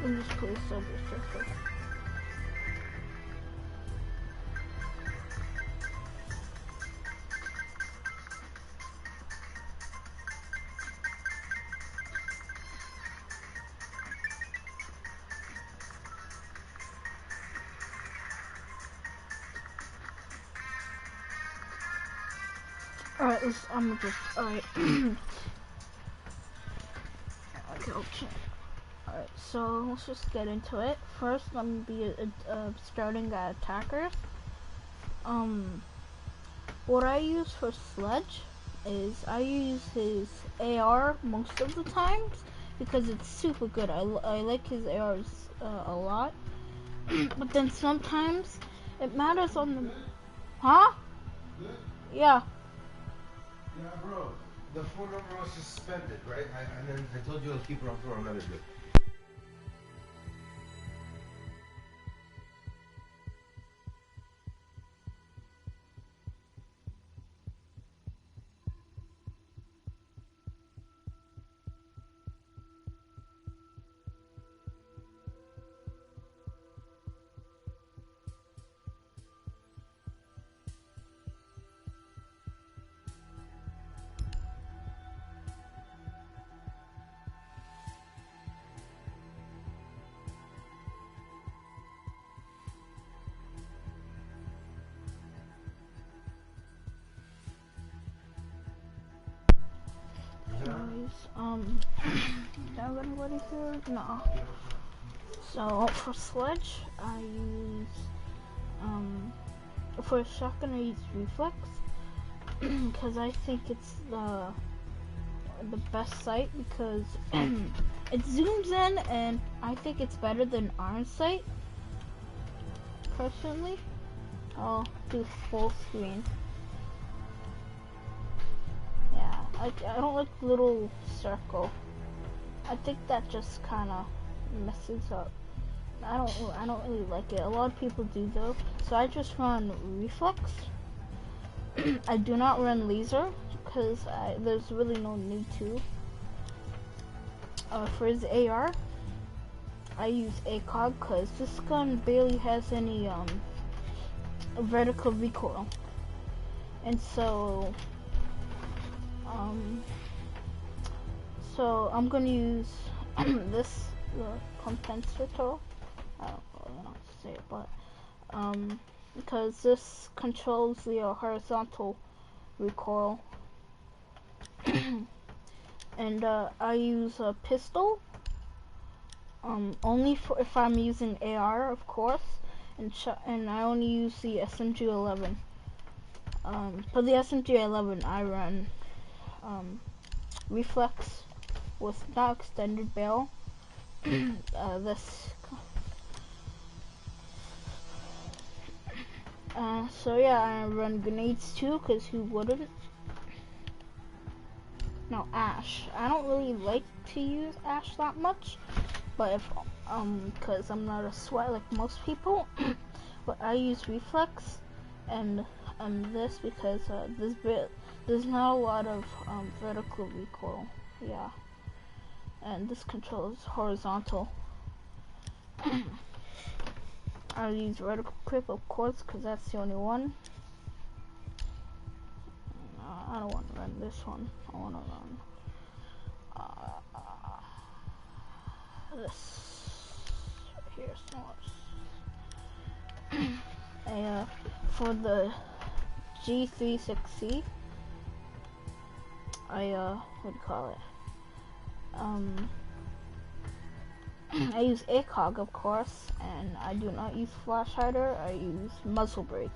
And just place over circle. Alright, I'm just, alright. Okay. Alright, so let's just get into it. First, I'm gonna be starting at attackers. What I use for Sledge is I use his AR most of the times because it's super good. I like his ARs a lot. But then sometimes it matters on the... Huh? Yeah. Yeah, bro. The phone number was suspended, right? And then I told you I'll keep it on for another bit. Have anybody here? No. So for Sledge, I use for shotgun I use reflex because I think it's the best sight because it zooms in and I think it's better than iron sight. Personally, I'll do full screen. Yeah, I don't like little circle. I think that just kind of messes up. I don't really like it. A lot of people do though. So I just run reflex. I do not run laser because there's really no need to. For his AR, I use ACOG because this gun barely has any vertical recoil, and so I'm gonna use this compensator. I don't really know how to say it, but because this controls the horizontal recoil, and I use a pistol. Only for if I'm using AR, of course, and I only use the SMG-11. For the SMG-11, I run reflex with not extended barrel. So yeah, I run grenades too, cause who wouldn't? No, Ash. I don't really like to use Ash that much, but if cause I'm not a sweat like most people, but I use reflex and this because there's not a lot of vertical recoil. Yeah, and this controls horizontal. I use vertical grip, of course, because that's the only one. I don't want to run this one. I want to run this right here. For the G36C, I what do you call it? I use ACOG, of course, and I do not use flash hider. I use muzzle brake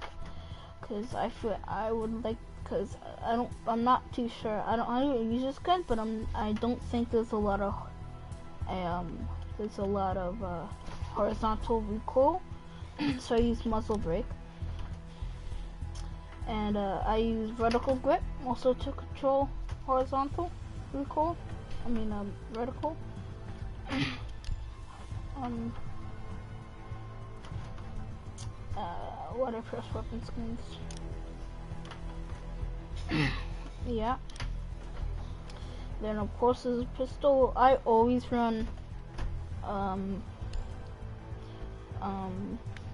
because I feel I would like, because I'm not too sure. I don't use this gun, but I don't think there's a lot of horizontal recoil, so I use muzzle brake. And I use vertical grip also to control horizontal recoil. Vertical. What are first weapon skins? Yeah. Then of course there's a pistol. I always run um,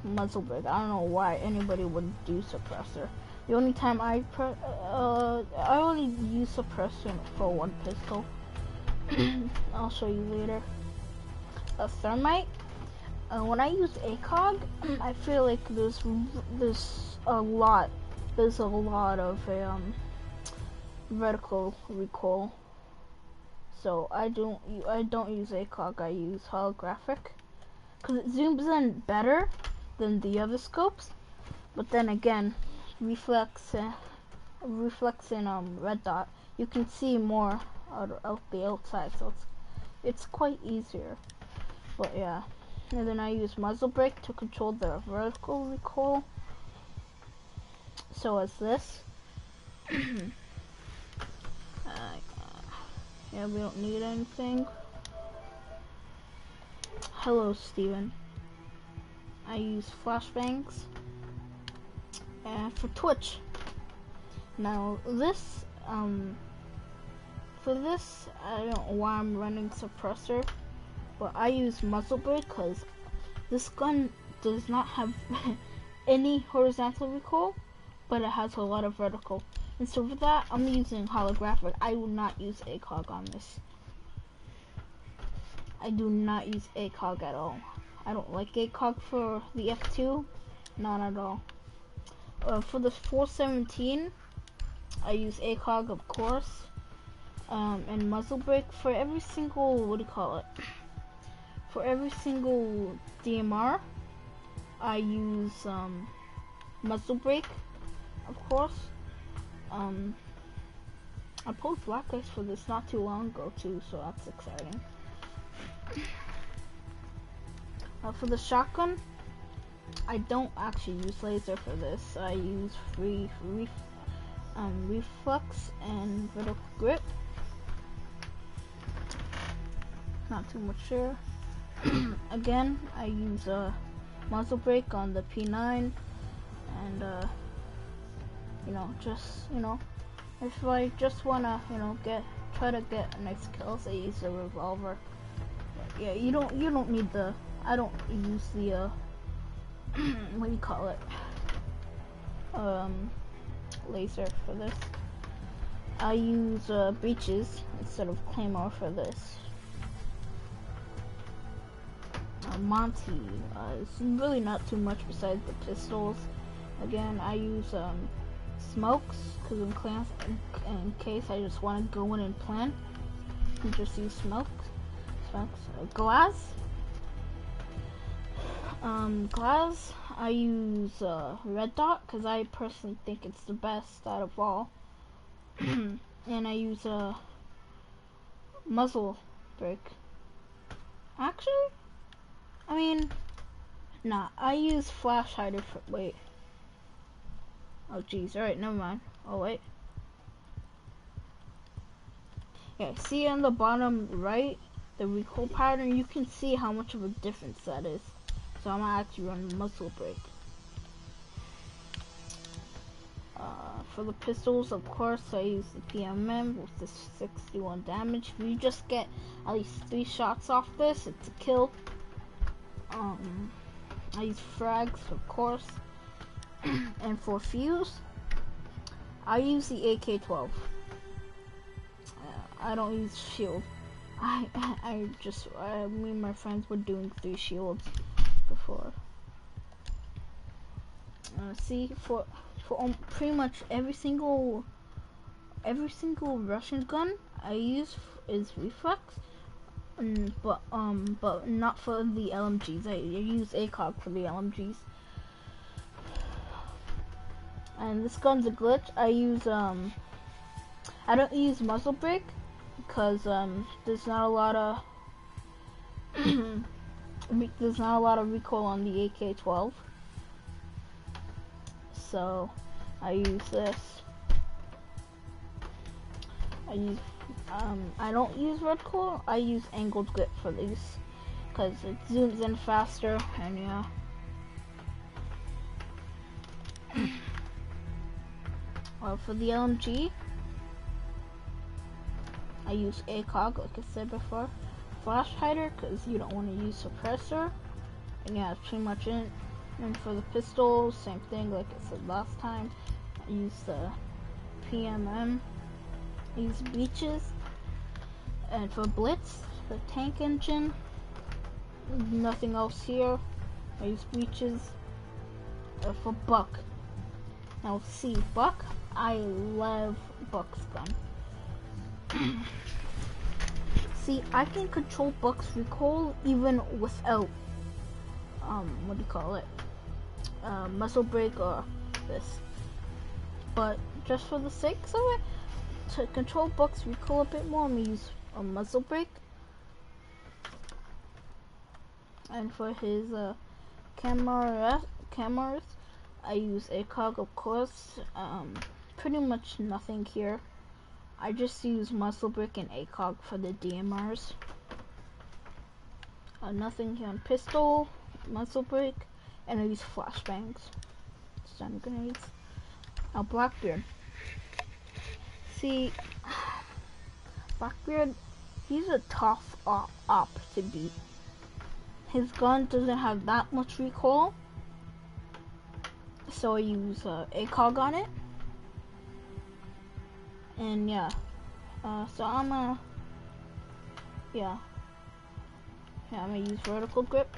muzzle brake. I don't know why anybody would do suppressor. The only time I only use suppressor for one pistol. I'll show you later. A thermite. When I use ACOG, I feel like there's a lot of vertical recoil. So I don't use ACOG. I use holographic because it zooms in better than the other scopes. But then again, reflex in red dot, you can see more out the outside, so it's quite easier. But yeah, and then I use muzzle brake to control the vertical recoil. So as this. Yeah, we don't need anything. Hello, Steven. I use flashbangs for Twitch. Now this, for this, I don't know why I'm running suppressor, but I use muzzle brake because this gun does not have any horizontal recoil, but it has a lot of vertical. And so for that, I'm using holographic. I will not use ACOG on this. I do not use ACOG at all. I don't like ACOG for the F2, not at all. For the 417, I use ACOG, of course, and muzzle brake for every single, what do you call it? For every single DMR, I use muzzle brake, of course. I pulled black ice for this not too long ago too, so that's exciting. For the shotgun, I don't actually use laser for this. I use reflex and vertical grip. Not too much there. Again, I use a muzzle brake on the P9, and if I just wanna, try to get nice kills, I use a revolver. But yeah, you don't need the. I don't use the what do you call it? Laser for this. I use breaches instead of claymore for this. Monty is really not too much besides the pistols. Again, I use smokes because in case I just want to go in and plant, you just use smokes. Glass. Glass, I use red dot because I personally think it's the best out of all. And I use a muzzle brake. Actually, I mean, nah, I use flash hider for, wait. Oh geez, alright, never mind. Oh wait. Yeah, see on the bottom right, the recoil pattern, you can see how much of a difference that is. So I'm gonna actually run the muzzle brake. For the pistols, of course, I use the PMM with the 61 damage. If you just get at least 3 shots off this, it's a kill. I use frags, of course. And for fuse, I use the AK-12. I don't use shield. Me and my friends were doing 3 shields before. See, for pretty much every single Russian gun I use is reflex, but not for the LMGs. I use ACOG for the LMGs. And this gun's a glitch. I don't use muzzle brake because there's not a lot of recoil on the AK-12. So I use this. I don't use vertical. I use angled grip for these because it zooms in faster, and yeah. Well, for the LMG, I use ACOG, like I said before. flash hider because you don't want to use suppressor. And yeah, that's pretty much it. And for the pistol, same thing like I said last time. I use the PMM. I use Beaches. And for Blitz, the tank engine, nothing else here. I use Beaches. For Buck. Now see, Buck, I love Buck's gun. See, I can control Buck's recoil even without, what do you call it? Muzzle brake or this. But just for the sake of it, to control Buck's recoil a bit more, I'm gonna use a muzzle brake. And for his cameras, I use ACOG, of course. Pretty much nothing here. I just use muzzle brake and ACOG for the DMRs. Nothing here on pistol, muzzle brake, and I use flashbangs, stun grenades. Now Blackbeard. See, Blackbeard, he's a tough op to beat. His gun doesn't have that much recoil, so I use ACOG on it. And yeah, so I'm gonna use vertical grip.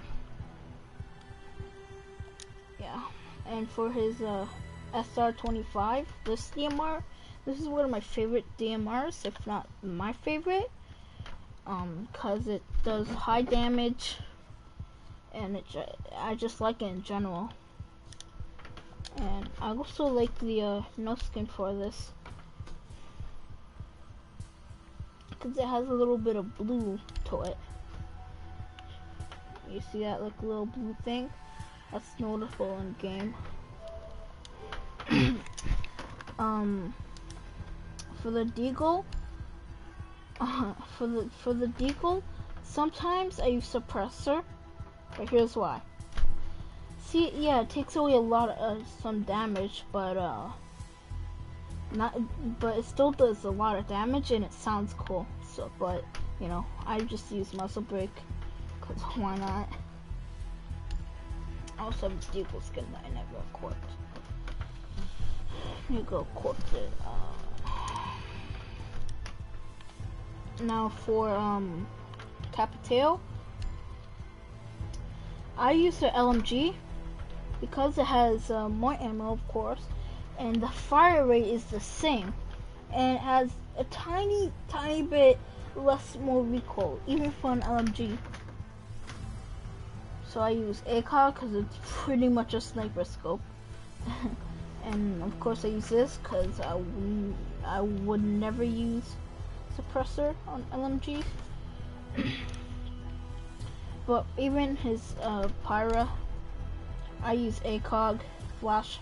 Yeah, and for his SR25, this DMR, this is one of my favorite DMRs, if not my favorite, cause it does high damage, and I just like it in general. And I also like the no skin for this, because it has a little bit of blue to it. You see that like little blue thing? That's noticeable in game. For the deagle, for the deagle, sometimes I use suppressor, but here's why. See, yeah, it takes away a lot of some damage, but it still does a lot of damage and it sounds cool. So, but you know, I just use muzzle brake, cause why not? I also have a deagle skin that I never equipped. Let me go equip it. Now for Capitale, I use the LMG because it has more ammo, of course, and the fire rate is the same, and it has a tiny bit more recoil, even for an LMG. So I use ACOG because it's pretty much a sniper scope. And of course I use this because I would never use suppressor on LMG. But even his Pyra, I use ACOG, flash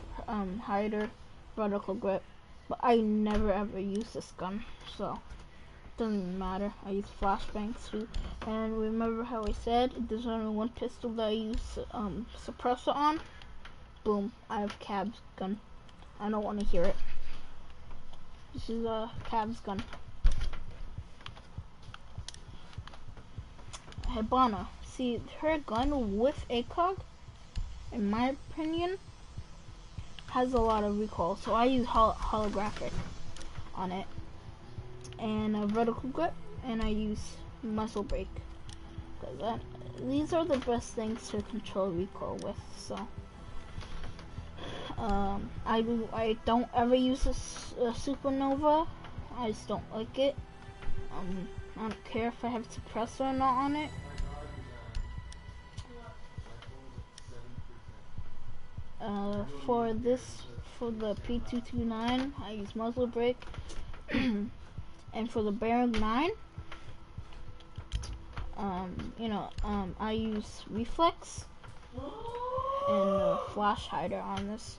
hider, vertical grip, but I never ever use this gun, so it doesn't matter. I use flashbangs too. And remember how I said there's only one pistol that I use suppressor on? Boom, I have Cab's gun. I don't want to hear it. This is Cab's gun. Hibana. See, her gun with ACOG, in my opinion, has a lot of recoil, so I use holographic on it, and a vertical grip, and I use muzzle brake, because these are the best things to control recoil with. So I don't ever use a supernova. I just don't like it. I don't care if I have suppressor or not on it. For the P229, I use muzzle brake, and for the Baron 9, I use reflex and a flash hider on this.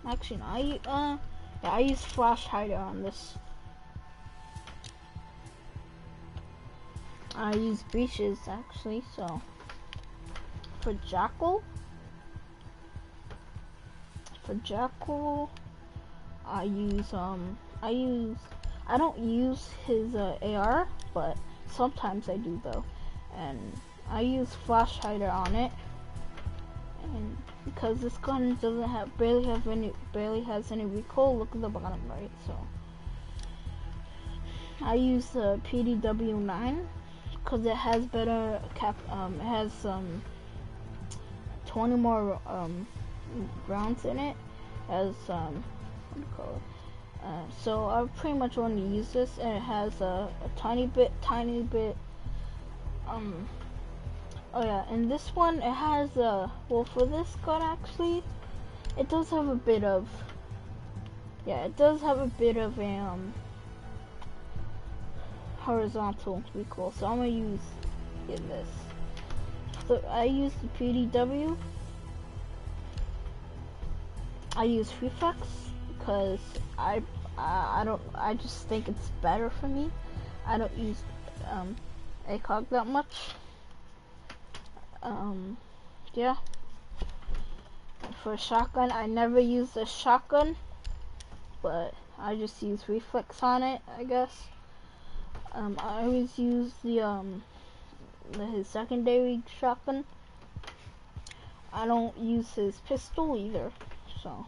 Actually, no, I use flash hider on this. I use breaches actually, so for Jackal, I don't use his AR, but Sometimes I do though, and I use flash hider on it, and because this gun doesn't have barely has any recoil. Look at the bottom right. So I use the PDW9 because it has better it has 20 more rounds in it. As what do you call it? So I pretty much want to use this, and it has a tiny bit. Oh yeah, and this one it has well, for this gun actually, it does have a bit of a horizontal recoil. So I'm gonna use this. So I use the PDW. I use reflex because I just think it's better for me. I don't use ACOG that much. Yeah. For a shotgun, I never use a shotgun, but I just use reflex on it, I guess. I always use his secondary shotgun. I don't use his pistol either, so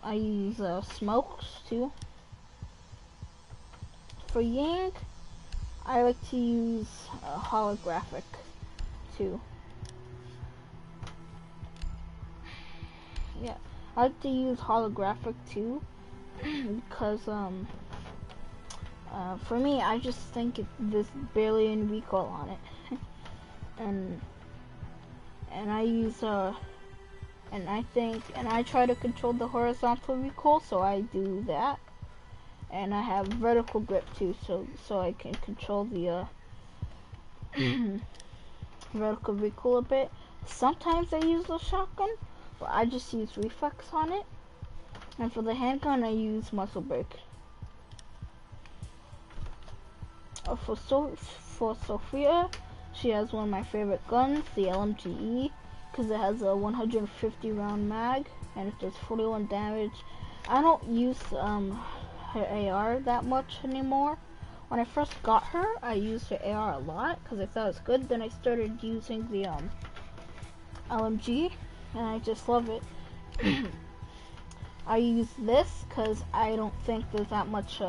I use smokes too. For Yang, I like to use holographic too. Yeah, I like to use holographic too because for me, I just think there's barely any recoil on it, and I use and I try to control the horizontal recoil, so I do that. And I have vertical grip too, so I can control the vertical recoil a bit. Sometimes I use the shotgun, but I just use reflex on it. And for the handgun, I use muzzle brake. For Sophia, she has one of my favorite guns, the LMGE, because it has a 150 round mag and it does 41 damage. I don't use her AR that much anymore. When I first got her, I used her AR a lot because I thought it was good. Then I started using the LMG, and I just love it. I use this because I don't think there's that much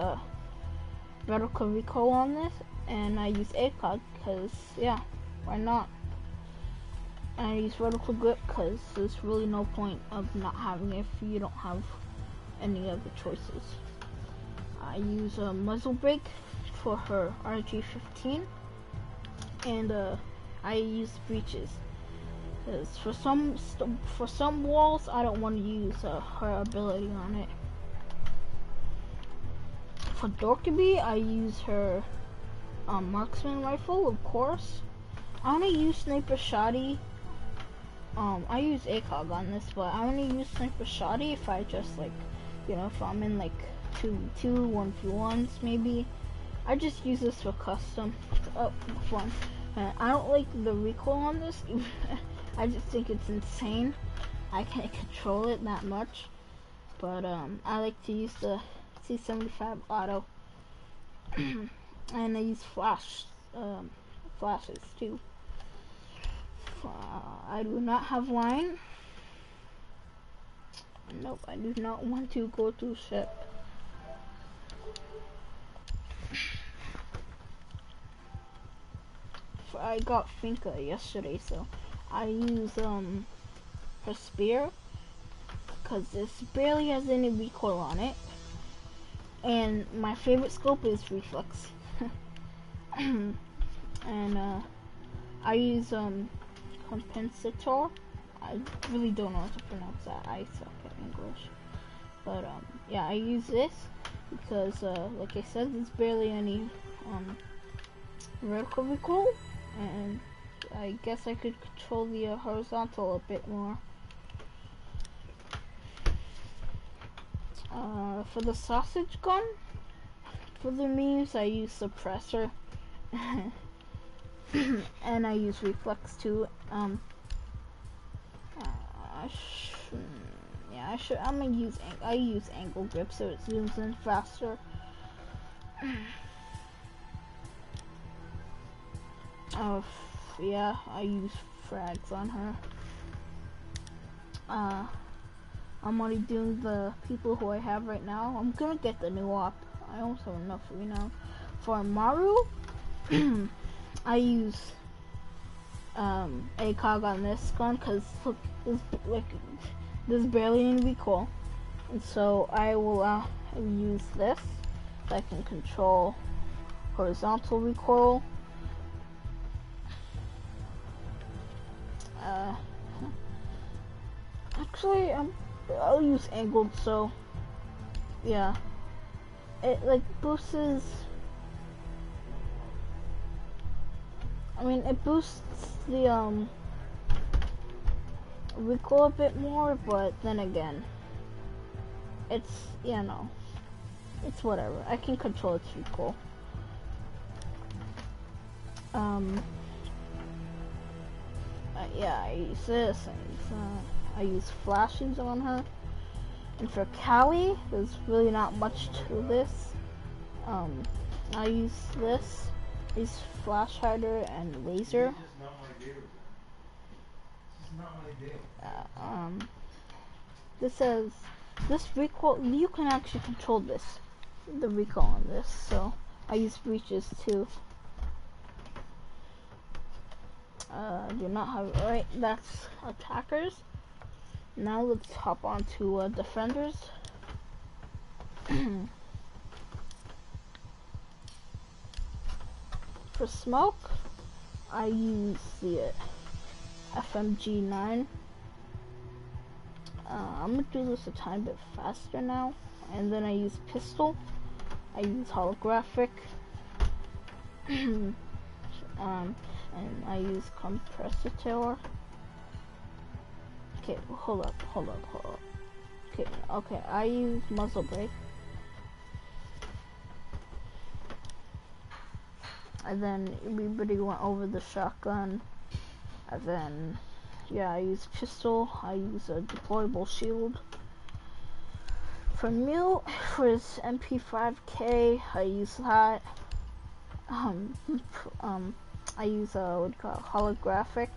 vertical recoil on this, and I use ACOG because, yeah, why not? And I use vertical grip because there's really no point of not having it if you don't have any other choices. I use a muzzle brake for her RG15, and I use breeches because for some walls I don't want to use her ability on it. For Dorkabee, I use her marksman rifle, of course. I only use sniper shotty. I use ACOG on this, but I only use sniper shotty if I just if I'm in like 2v2, 1v1s maybe. I just use this for custom fun. I don't like the recoil on this. I just think it's insane. I can't control it that much. But I like to use the C75 auto. And I use flashes too. I do not have line. Nope, I do not want to go to ship. I got Finka yesterday, so I use her spear because this barely has any recoil on it, and my favorite scope is reflex. And I use compensator. I really don't know how to pronounce that. I suck at English, but yeah, I use this because like I said, there's barely any vertical recoil, and I guess I could control the horizontal a bit more. For the sausage gun, for the memes, I use suppressor, and I use reflex too. I'm gonna use angle grip so it zooms in faster. Yeah, I use frags on her. I'm already doing the people who I have right now. I'm gonna get the new op. I almost have enough renown. For Maru, I use ACOG on this gun because look, there's barely any recoil, and so I will use this. So I can control horizontal recoil. Actually, I'll use angled. So yeah, it like boosts. I mean, it boosts the recoil a bit more, but then again, it's, you know, it's whatever. I can control its recoil. Yeah, I use this. I use flashes on her. And for Callie, there's really not much to this. I use this. I use flash hider and laser. This says this recoil. You can actually control this, the recoil on this. So I use breaches too. Do not have right. That's attackers. Now let's hop on to defenders. For smoke, I use the FMG9. I'm gonna do this a tiny bit faster now, and then I use pistol. I use holographic, and I use compressor. Okay, hold up. Okay, I use muzzle brake. And then everybody went over the shotgun. And then, yeah, I use pistol. I use a deployable shield. For Mew, for his MP5K, I use that. I use a, what do you call it, holographic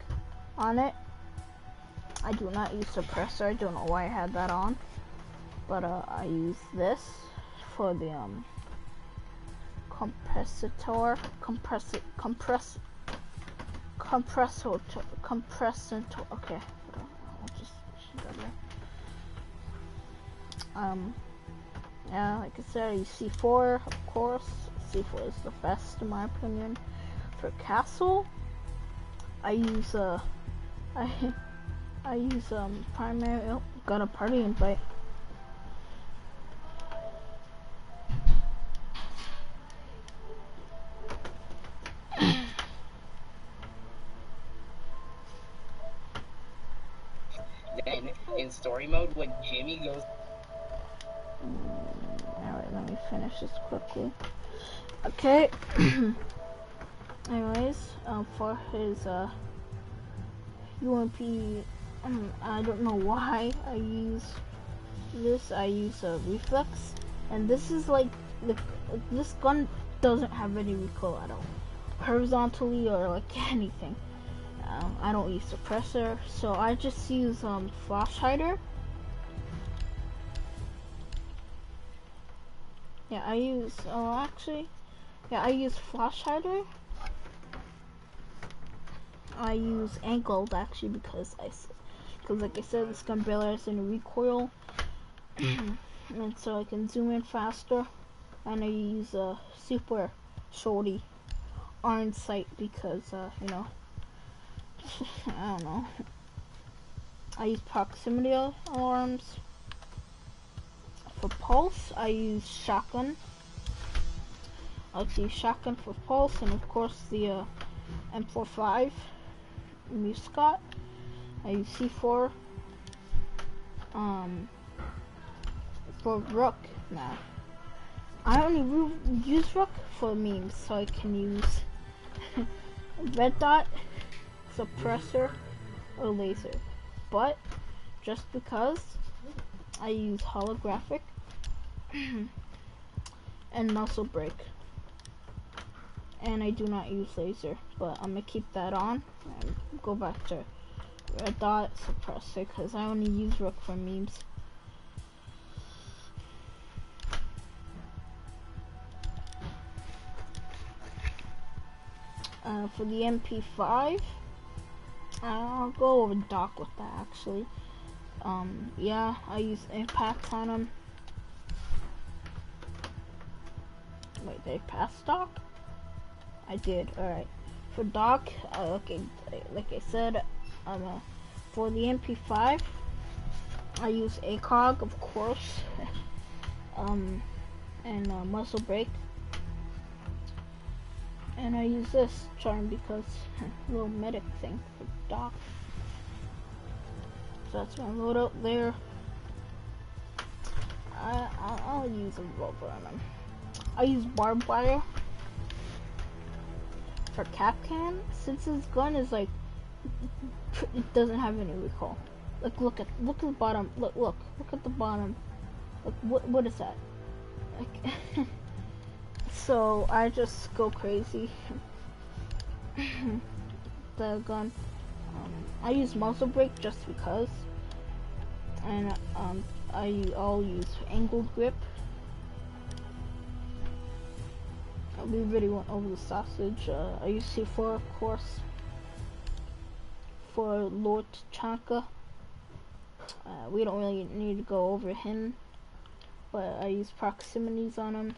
on it. I do not use suppressor. I don't know why I had that on. But, I use this for the, compressor, okay, I'll just yeah, like I said, I use C4, of course. C4 is the best in my opinion. For castle, I use I use primary. Oh, got a party invite. Then, in story mode, when Jimmy goes... Alright, let me finish this quickly. Okay. Anyways, for his, UMP, I don't know why I use this. I use a reflex. And this is like, this gun doesn't have any recoil at all. Horizontally or like anything. I don't use suppressor, so I just use flash hider. Yeah, I use I use flash hider. I use angled actually because like I said, this gun barely has any recoil, and so I can zoom in faster. And I use a super shorty iron sight because you know. I don't know. I use proximity alarms. For pulse, I use shotgun. I'll use shotgun for pulse, and of course the M45 Muscat. I use C4. For Rook now. I only use Rook for memes, so I can use red dot, suppressor, or laser. But just because I use holographic and muscle brake. and I do not use laser, but I'm gonna keep that on and go back to red dot suppressor because I only use rook for memes. For the MP5, I'll go over dock with that actually. Yeah, I use impact on them. Wait, did I pass dock? I did. Alright. For dock, okay, like I said, for the MP5, I use ACOG, of course, and muzzle brake. And I use this charm because little medic thing for dock. So that's my loadout there. I'll use a rover on them. I use barbed wire for Capcan since his gun is like it doesn't have any recoil. Like look at the bottom. Look at the bottom. Like what is that? Like so I just go crazy. The gun. I use muzzle brake just because, and I'll use angled grip. We really went over the sausage. I use C4 of course for Lord Chanka. We don't really need to go over him, but I use proximities on him.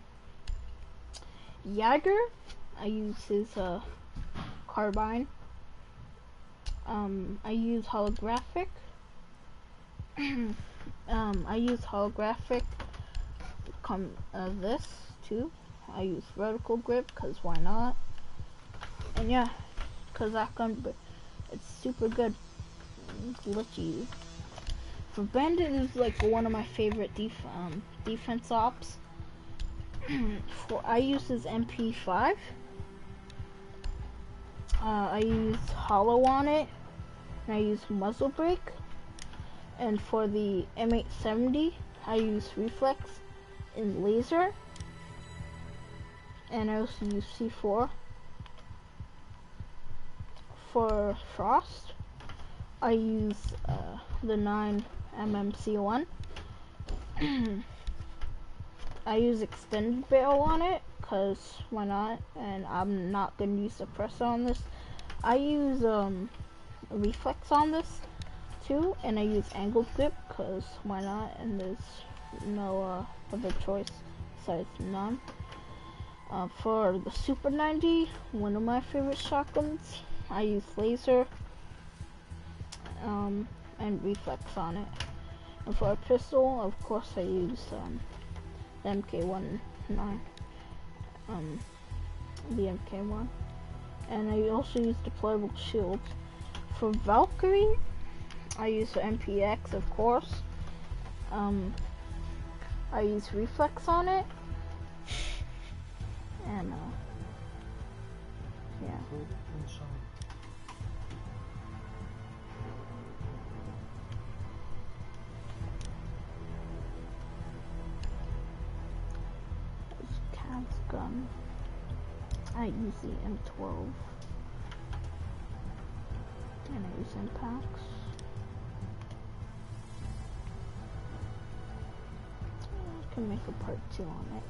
Jagger, I use his carbine. I use holographic. I use holographic. This too. I use vertical grip because why not? And yeah, because that gun, it's super good. It's glitchy. For Bandit is like one of my favorite defense ops. I use his MP5. I use hollow on it, and I use muzzle brake. And for the M870, I use reflex and laser. And I also use C4. For Frost, I use the 9mm C1. I use extended barrel on it, cause why not? And I'm not gonna use suppressor on this. I use reflex on this too, and I use angled grip, cause why not? And there's no other choice besides none. For the Super 90, one of my favorite shotguns, I use laser and reflex on it. And for a pistol, of course, I use the MK19, the MK1, and I also use deployable shields. For Valkyrie, I use the MPX, of course. I use reflex on it. And yeah. This cat's gun. I use the M12. And I use impacts. I can make a part 2 on it.